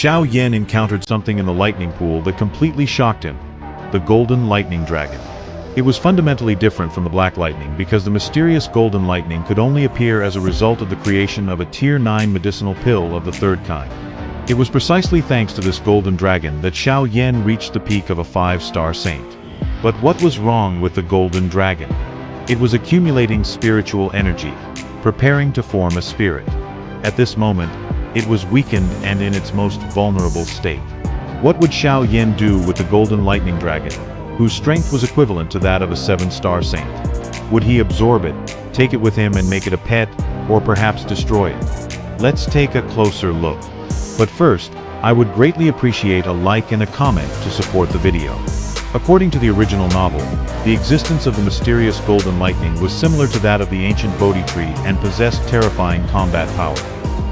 Xiao Yan encountered something in the lightning pool that completely shocked him: the golden lightning dragon. It was fundamentally different from the black lightning because the mysterious golden lightning could only appear as a result of the creation of a Tier 9 medicinal pill of the third kind. It was precisely thanks to this golden dragon that Xiao Yan reached the peak of a 5-star saint. But what was wrong with the golden dragon? It was accumulating spiritual energy, preparing to form a spirit. At this moment, it was weakened and in its most vulnerable state. What would Xiao Yan do with the golden lightning dragon, whose strength was equivalent to that of a 7-star saint? Would he absorb it, take it with him and make it a pet, or perhaps destroy it? Let's take a closer look. But first, I would greatly appreciate a like and a comment to support the video. According to the original novel, the existence of the mysterious golden lightning was similar to that of the ancient Bodhi tree and possessed terrifying combat power.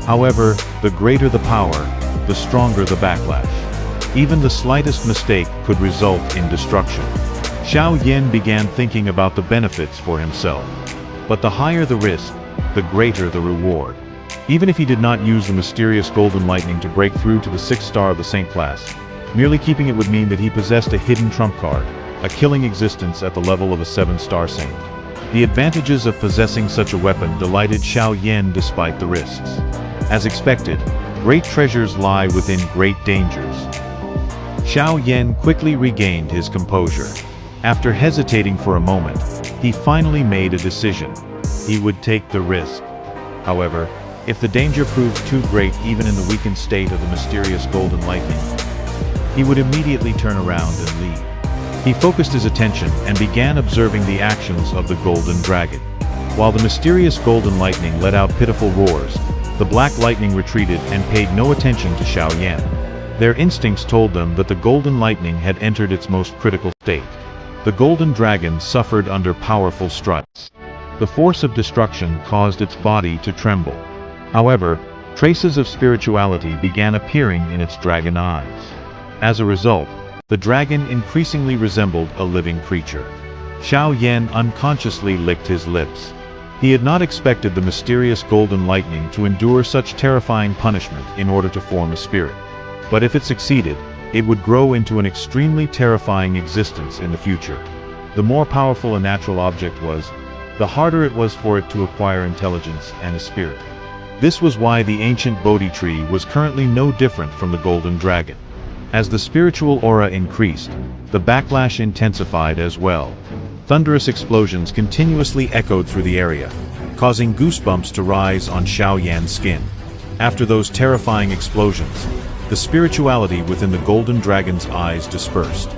However, the greater the power, the stronger the backlash. Even the slightest mistake could result in destruction. Xiao Yan began thinking about the benefits for himself. But the higher the risk, the greater the reward. Even if he did not use the mysterious golden lightning to break through to the 6th star of the Saint class, merely keeping it would mean that he possessed a hidden trump card, a killing existence at the level of a 7-star saint. The advantages of possessing such a weapon delighted Xiao Yan despite the risks. As expected, great treasures lie within great dangers. Xiao Yan quickly regained his composure. After hesitating for a moment, he finally made a decision. He would take the risk. However, if the danger proved too great even in the weakened state of the mysterious golden lightning, he would immediately turn around and leave. He focused his attention and began observing the actions of the golden dragon. While the mysterious golden lightning let out pitiful roars, the black lightning retreated and paid no attention to Xiao Yan. Their instincts told them that the golden lightning had entered its most critical state. The golden dragon suffered under powerful struts. The force of destruction caused its body to tremble. However, traces of spirituality began appearing in its dragon eyes. As a result, the dragon increasingly resembled a living creature. Xiao Yan unconsciously licked his lips. He had not expected the mysterious golden lightning to endure such terrifying punishment in order to form a spirit. But if it succeeded, it would grow into an extremely terrifying existence in the future. The more powerful a natural object was, the harder it was for it to acquire intelligence and a spirit. This was why the ancient Bodhi tree was currently no different from the golden dragon. As the spiritual aura increased, the backlash intensified as well. Thunderous explosions continuously echoed through the area, causing goosebumps to rise on Xiao Yan's skin. After those terrifying explosions, the spirituality within the golden dragon's eyes dispersed.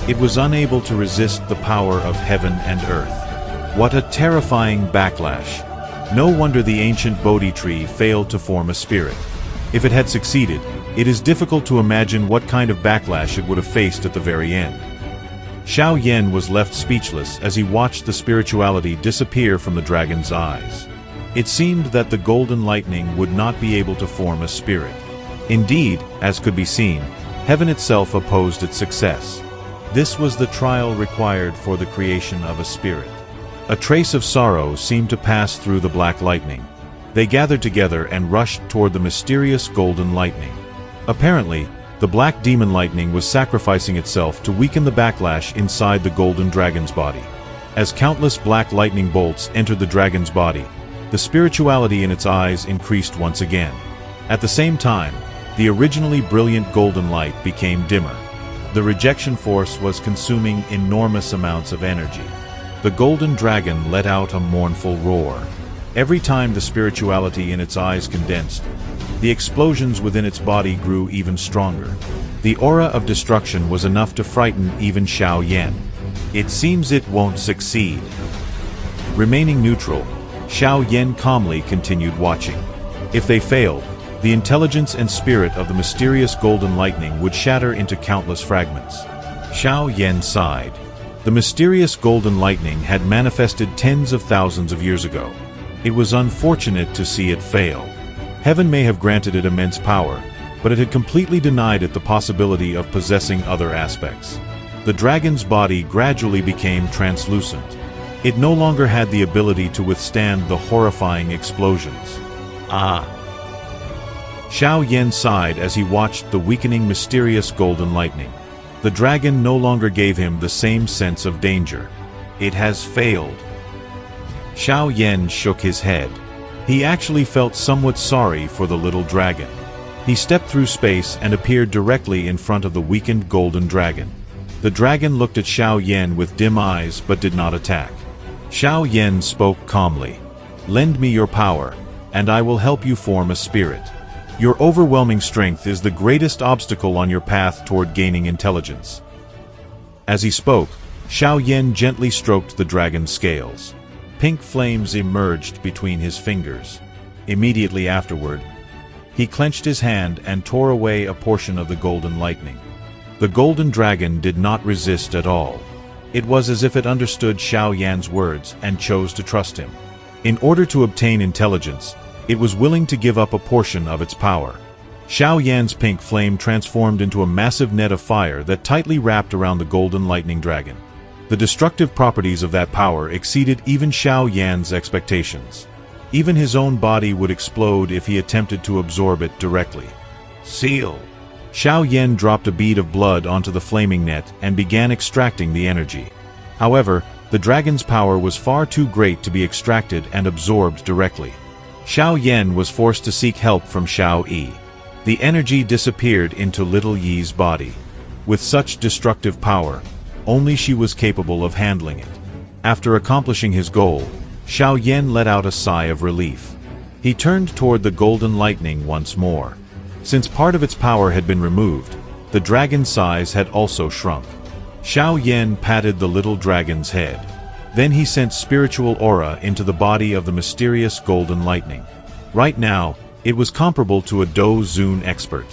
It was unable to resist the power of heaven and earth. What a terrifying backlash! No wonder the ancient Bodhi tree failed to form a spirit. If it had succeeded, it is difficult to imagine what kind of backlash it would have faced at the very end. Xiao Yan was left speechless as he watched the spirituality disappear from the dragon's eyes. It seemed that the golden lightning would not be able to form a spirit. Indeed, as could be seen, heaven itself opposed its success. This was the trial required for the creation of a spirit. A trace of sorrow seemed to pass through the black lightning. They gathered together and rushed toward the mysterious golden lightning. Apparently, the black demon lightning was sacrificing itself to weaken the backlash inside the golden dragon's body. As countless black lightning bolts entered the dragon's body, the spirituality in its eyes increased once again. At the same time, the originally brilliant golden light became dimmer. The rejection force was consuming enormous amounts of energy. The golden dragon let out a mournful roar. Every time the spirituality in its eyes condensed, the explosions within its body grew even stronger. The aura of destruction was enough to frighten even Xiao Yan. It seems it won't succeed. Remaining neutral, Xiao Yan calmly continued watching. If they failed, the intelligence and spirit of the mysterious golden lightning would shatter into countless fragments. Xiao Yan sighed. The mysterious golden lightning had manifested tens of thousands of years ago. It was unfortunate to see it fail. Heaven may have granted it immense power, but it had completely denied it the possibility of possessing other aspects. The dragon's body gradually became translucent. It no longer had the ability to withstand the horrifying explosions. Xiao Yan sighed as he watched the weakening mysterious golden lightning. The dragon no longer gave him the same sense of danger. It has failed. Xiao Yan shook his head. He actually felt somewhat sorry for the little dragon. He stepped through space and appeared directly in front of the weakened golden dragon. The dragon looked at Xiao Yan with dim eyes but did not attack. Xiao Yan spoke calmly. "Lend me your power, and I will help you form a spirit. Your overwhelming strength is the greatest obstacle on your path toward gaining intelligence." As he spoke, Xiao Yan gently stroked the dragon's scales. Pink flames emerged between his fingers. Immediately afterward, he clenched his hand and tore away a portion of the golden lightning. The golden dragon did not resist at all. It was as if it understood Xiao Yan's words and chose to trust him. In order to obtain intelligence, it was willing to give up a portion of its power. Xiao Yan's pink flame transformed into a massive net of fire that tightly wrapped around the golden lightning dragon. The destructive properties of that power exceeded even Xiao Yan's expectations. Even his own body would explode if he attempted to absorb it directly. Seal! Xiao Yan dropped a bead of blood onto the flaming net and began extracting the energy. However, the dragon's power was far too great to be extracted and absorbed directly. Xiao Yan was forced to seek help from Xiao Yi. The energy disappeared into little Yi's body. With such destructive power, only she was capable of handling it. After accomplishing his goal, Xiao Yan let out a sigh of relief. He turned toward the golden lightning once more. Since part of its power had been removed, the dragon's size had also shrunk. Xiao Yan patted the little dragon's head. Then he sent spiritual aura into the body of the mysterious golden lightning. Right now, it was comparable to a Do Zun expert.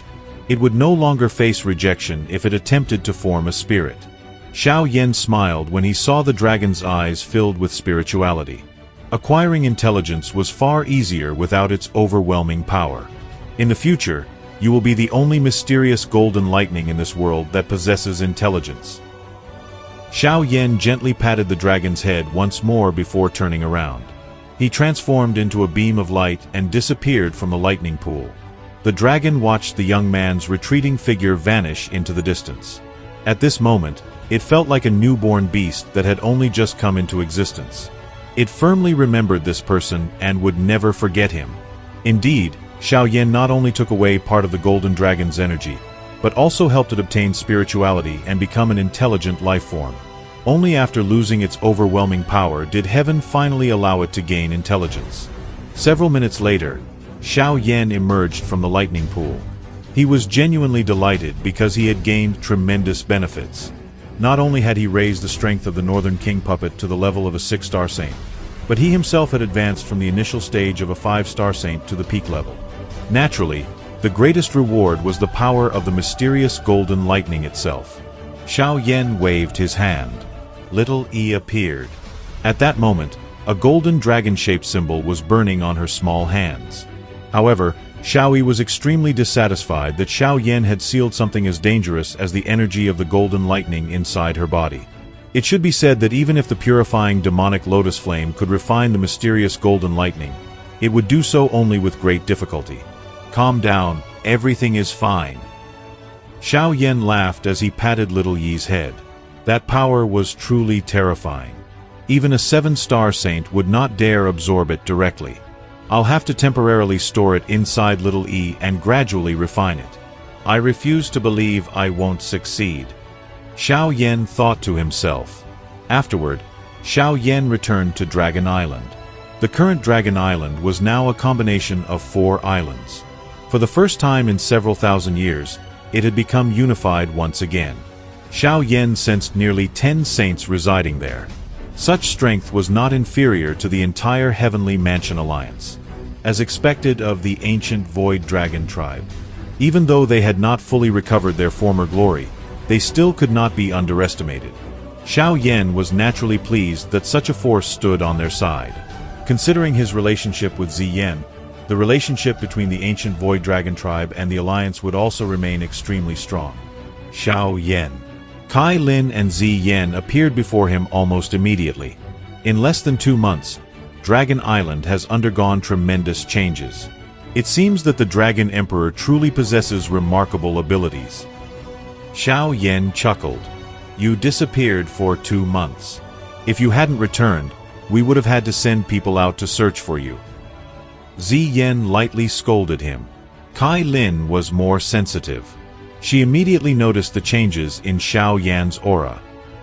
It would no longer face rejection if it attempted to form a spirit. Xiao Yan smiled when he saw the dragon's eyes filled with spirituality. Acquiring intelligence was far easier without its overwhelming power. In the future, you will be the only mysterious golden lightning in this world that possesses intelligence. Xiao Yan gently patted the dragon's head once more before turning around. He transformed into a beam of light and disappeared from the lightning pool. The dragon watched the young man's retreating figure vanish into the distance. At this moment, it felt like a newborn beast that had only just come into existence. It firmly remembered this person and would never forget him. Indeed, Xiao Yan not only took away part of the golden dragon's energy, but also helped it obtain spirituality and become an intelligent life form. Only after losing its overwhelming power did heaven finally allow it to gain intelligence. Several minutes later, Xiao Yan emerged from the lightning pool. He was genuinely delighted because he had gained tremendous benefits. Not only had he raised the strength of the Northern King puppet to the level of a 6-star saint, but he himself had advanced from the initial stage of a 5-star saint to the peak level. Naturally, the greatest reward was the power of the mysterious golden lightning itself. Xiao Yan waved his hand. Little Yi appeared. At that moment, a golden dragon-shaped symbol was burning on her small hands. However, Xiao Yi was extremely dissatisfied that Xiao Yan had sealed something as dangerous as the energy of the golden lightning inside her body. It should be said that even if the purifying demonic lotus flame could refine the mysterious golden lightning, it would do so only with great difficulty. Calm down, everything is fine. Xiao Yan laughed as he patted little Yi's head. That power was truly terrifying. Even a 7-star saint would not dare absorb it directly. I'll have to temporarily store it inside little Yi and gradually refine it. I refuse to believe I won't succeed. Xiao Yan thought to himself. Afterward, Xiao Yan returned to Dragon Island. The current Dragon Island was now a combination of 4 islands. For the first time in several thousand years, it had become unified once again. Xiao Yan sensed nearly 10 saints residing there. Such strength was not inferior to the entire Heavenly Mansion Alliance. As expected of the ancient Void Dragon tribe, even though they had not fully recovered their former glory, they still could not be underestimated. Xiao Yan was naturally pleased that such a force stood on their side. Considering his relationship with Ziyan, the relationship between the ancient Void Dragon tribe and the Alliance would also remain extremely strong. Xiao Yan. Kai Lin and Ziyan appeared before him almost immediately. In less than 2 months, Dragon Island has undergone tremendous changes. It seems that the Dragon Emperor truly possesses remarkable abilities. Xiao Yan chuckled. You disappeared for 2 months. If you hadn't returned, we would have had to send people out to search for you. Ziyan lightly scolded him. Kai Lin was more sensitive. She immediately noticed the changes in Xiao Yan's aura.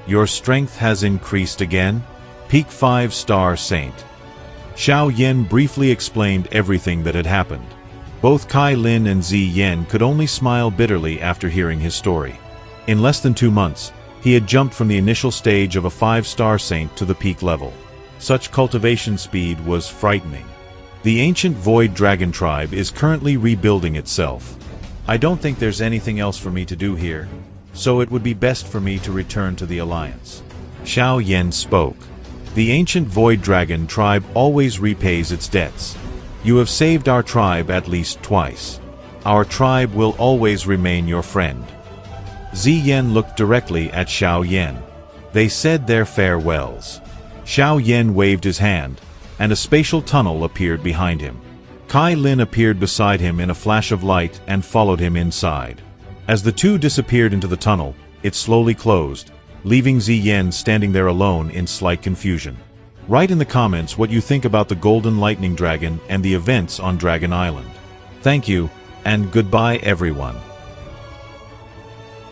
Your strength has increased again? Peak 5-star Saint. Xiao Yan briefly explained everything that had happened. Both Kai Lin and Ziyan could only smile bitterly after hearing his story. In less than 2 months, he had jumped from the initial stage of a 5-star Saint to the peak level. Such cultivation speed was frightening. The ancient Void Dragon tribe is currently rebuilding itself. I don't think there's anything else for me to do here, so it would be best for me to return to the Alliance. Xiao Yan spoke. The ancient Void Dragon tribe always repays its debts. You have saved our tribe at least twice. Our tribe will always remain your friend. Ziyan looked directly at Xiao Yan. They said their farewells. Xiao Yan waved his hand, and a spatial tunnel appeared behind him. Kai Lin appeared beside him in a flash of light and followed him inside. As the two disappeared into the tunnel, it slowly closed, leaving Ziyan standing there alone in slight confusion. Write in the comments what you think about the Golden Lightning Dragon and the events on Dragon Island. Thank you, and goodbye everyone.